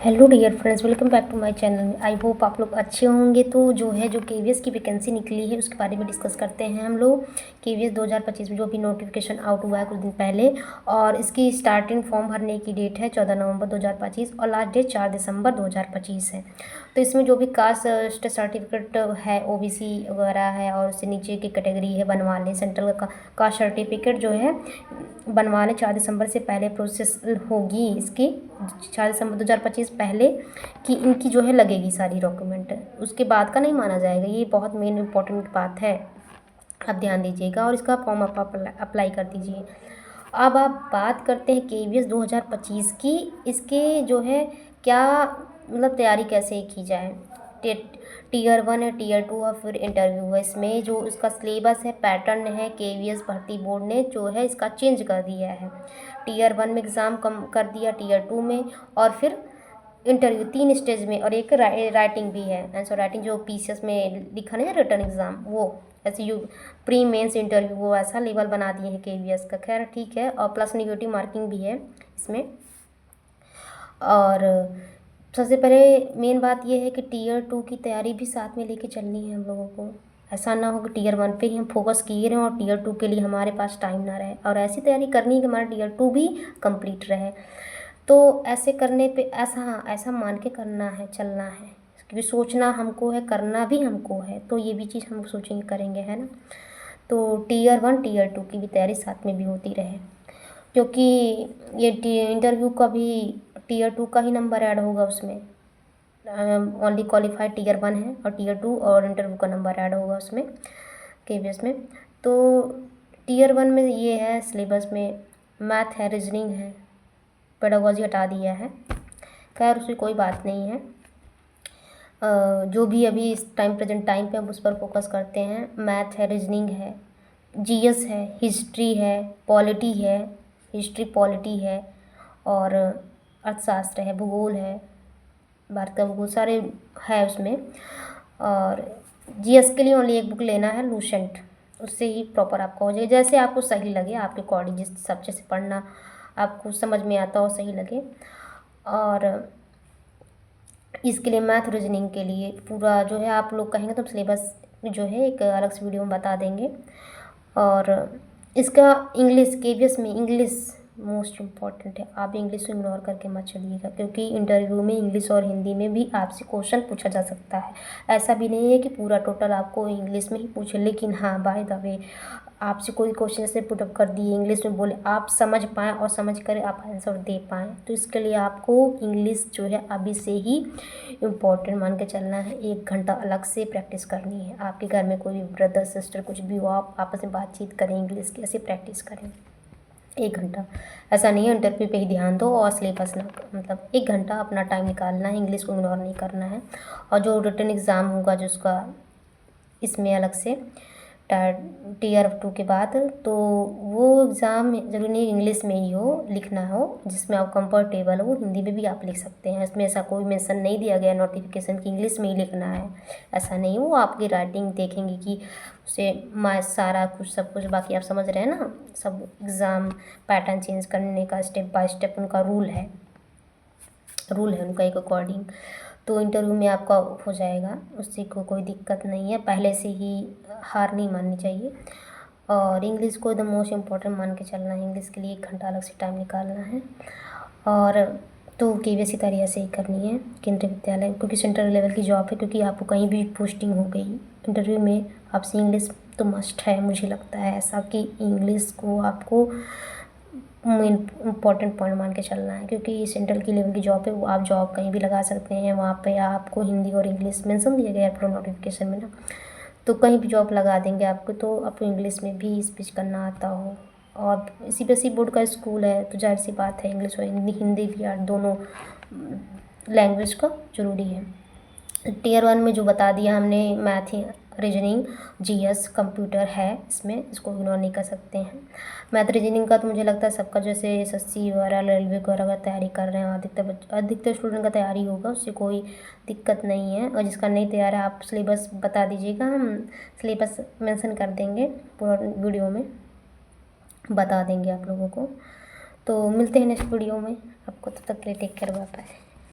Hello dear friends, welcome back to my channel. I hope आप लोग अच्छे होंगे। तो जो केवीएस की वैकेंसी निकली है उसके बारे में डिस्कस करते हैं हम लोग। केवीएस 2025 में जो भी नोटिफिकेशन आउट हुआ है कुछ दिन पहले, और इसकी स्टार्टिंग फॉर्म भरने की डेट है 14 नवंबर 2025 और लास्ट डेट 4 दिसंबर 2025 है। तो इसमें जो भी कास्ट सर्टिफिकेट है, ओबीसी वगैरह है, और उससे नीचे की कैटेगरी है बनवा लें। सेंट्रल का कास्ट सर्टिफिकेट जो है बनवा लें, 4 दिसंबर से पहले प्रोसेस होगी इसकी। 4 दिसंबर 2025 पहले कि इनकी जो है लगेगी सारी डॉक्यूमेंट, उसके बाद का नहीं माना जाएगा। ये बहुत मेन इम्पोर्टेंट बात है, आप ध्यान दीजिएगा और इसका फॉर्म आप अप्लाई कर दीजिए। अब आप बात करते हैं केवीएस 2025 की। इसके जो है क्या मतलब तैयारी कैसे की जाए। टीयर 1 है, टीयर 2 और फिर इंटरव्यू है। इसमें जो इसका सिलेबस है, पैटर्न है, केवीएस भर्ती बोर्ड ने जो है इसका चेंज कर दिया है। टीयर 1 में एग्ज़ाम कम कर दिया, टीयर 2 में, और फिर इंटरव्यू 3 स्टेज में, और एक राइटिंग भी है। आंसर राइटिंग जो पीसीएस में लिखा नहीं है, रिटर्न एग्ज़ाम, वो ऐसे यू प्री मेंस इंटरव्यू वो ऐसा लेवल बना दिए हैं केवीएस का। खैर ठीक है, और प्लस नेगेटिव मार्किंग भी है इसमें। और सबसे पहले मेन बात यह है कि टीयर 2 की तैयारी भी साथ में लेके चलनी है हम लोगों को। ऐसा ना हो कि टीयर 1 पे ही हम फोकस किए रहें और टीयर 2 के लिए हमारे पास टाइम ना रहे, और ऐसी तैयारी करनी है कि हमारा टीयर 2 भी कंप्लीट रहे। तो ऐसे करने पे ऐसा मान के करना है, चलना है, क्योंकि सोचना हमको है, करना भी हमको है। तो ये भी चीज़ हम सोचेंगे, करेंगे, है ना। तो टीयर 1 टीयर 2 की भी तैयारी साथ में भी होती रहे, क्योंकि ये इंटरव्यू का भी टीयर 2 का ही नंबर ऐड होगा उसमें। ओनली क्वालिफाइड टीयर 1 है और टीयर 2 और इंटरव्यू का नंबर ऐड होगा उसमें केवीएस में। तो टीयर 1 में ये है सिलेबस में, मैथ है, रीजनिंग है, पेडागोजी हटा दिया है। खैर उसकी कोई बात नहीं है। जो भी अभी इस प्रेजेंट टाइम पे हम उस पर फोकस करते हैं। मैथ है, रीजनिंग है, जीएस है, हिस्ट्री है, पॉलिटी है, हिस्ट्री पॉलिटी है, और अर्थशास्त्र है, भूगोल है, भारत का भूगोल सारे है उसमें। और जीएस के लिए ओनली एक बुक लेना है, लूसेंट, उससे ही प्रॉपर आपका हो जाएगा। जैसे आपको सही लगे, आपके अकॉर्डिंग, जिस सब्जेक्ट से पढ़ना आपको समझ में आता हो, सही लगे। और इसके लिए मैथ रीजनिंग के लिए पूरा जो है आप लोग कहेंगे तो सिलेबस जो है एक अलग से वीडियो में बता देंगे। और इसका इंग्लिश, केवीएस में इंग्लिश मोस्ट इम्पॉर्टेंट है। आप इंग्लिश को इग्नोर करके मत चलिएगा, क्योंकि इंटरव्यू में इंग्लिश और हिंदी में भी आपसे क्वेश्चन पूछा जा सकता है। ऐसा भी नहीं है कि पूरा टोटल आपको इंग्लिश में ही पूछे, लेकिन हाँ बाय द वे आपसे कोई क्वेश्चन ऐसे पुटअप कर दिए इंग्लिश में, बोले आप समझ पाएँ और समझ कर आप आंसर दे पाएँ, तो इसके लिए आपको इंग्लिश जो है अभी से ही इम्पोर्टेंट मान के चलना है। 1 घंटा अलग से प्रैक्टिस करनी है। आपके घर में कोई भी ब्रदर सिस्टर कुछ भी हो, आप आपस में बातचीत करें, इंग्लिश की ऐसे प्रैक्टिस करें 1 घंटा। ऐसा नहीं है इंटरव्यू पे ही ध्यान दो और सिलेबस ना, मतलब 1 घंटा अपना टाइम निकालना है, इंग्लिश को इग्नोर नहीं करना है। और जो रिटन एग्ज़ाम होगा जिसका इसमें अलग से टीयर 2 के बाद, तो वो एग्ज़ाम ज़रूरी नहीं इंग्लिश में ही हो, लिखना हो जिसमें आप कंफर्टेबल हो। हिंदी में भी आप लिख सकते हैं, इसमें ऐसा कोई मेंशन नहीं दिया गया नोटिफिकेशन कि इंग्लिश में ही लिखना है, ऐसा नहीं। वो आपकी राइटिंग देखेंगे कि उसे सारा कुछ सब कुछ, बाकी आप समझ रहे हैं ना। सब एग्ज़ाम पैटर्न चेंज करने का स्टेप बाय स्टेप उनका रूल है उनका एक अकॉर्डिंग। तो इंटरव्यू में आपका हो जाएगा, उससे कोई दिक्कत नहीं है। पहले से ही हार नहीं माननी चाहिए। और इंग्लिश को द मोस्ट इम्पोर्टेंट मान के चलना है। इंग्लिश के लिए 1 घंटा अलग से टाइम निकालना है। और तो केवीएस की तैयारी ऐसे ही करनी है केंद्रीय विद्यालय, क्योंकि सेंट्रल लेवल की जॉब है। क्योंकि आपको कहीं भी पोस्टिंग हो गई, इंटरव्यू में आपसे इंग्लिश तो मस्ट है, मुझे लगता है ऐसा कि इंग्लिश को आपको इम्पॉर्टेंट पॉइंट मान के चलना है। क्योंकि सेंट्रल की लेवल की जॉब है, वो आप जॉब कहीं भी लगा सकते हैं। वहाँ पे आपको हिंदी और इंग्लिश मेंशन दिया गया है पूरा नोटिफिकेशन में ना, तो कहीं भी जॉब लगा देंगे आपको। तो आपको इंग्लिश में भी स्पीच करना आता हो, और सीबीएसई बोर्ड का स्कूल है तो जाहिर सी बात है इंग्लिश और हिंदी भी यार दोनों लैंग्वेज का ज़रूरी है। टीयर 1 में जो बता दिया हमने, मैथ, रीजनिंग, जीएस, कंप्यूटर है इसमें, इसको इग्नोर नहीं कर सकते हैं। मैथ रीजनिंग का तो मुझे लगता है सबका, जैसे एसएससी वगैरह, रेलवे वगैरह का तैयारी कर रहे हैं, अधिकतर स्टूडेंट का तैयारी होगा, उससे कोई दिक्कत नहीं है। और जिसका नहीं तैयार है आप सिलेबस बता दीजिएगा, हम सिलेबस मेंशन कर देंगे पूरा वीडियो में, बता देंगे आप लोगों को। तो मिलते हैं नेक्स्ट वीडियो में, आपको तब तक के लिए टेक केयर, बाय बाय।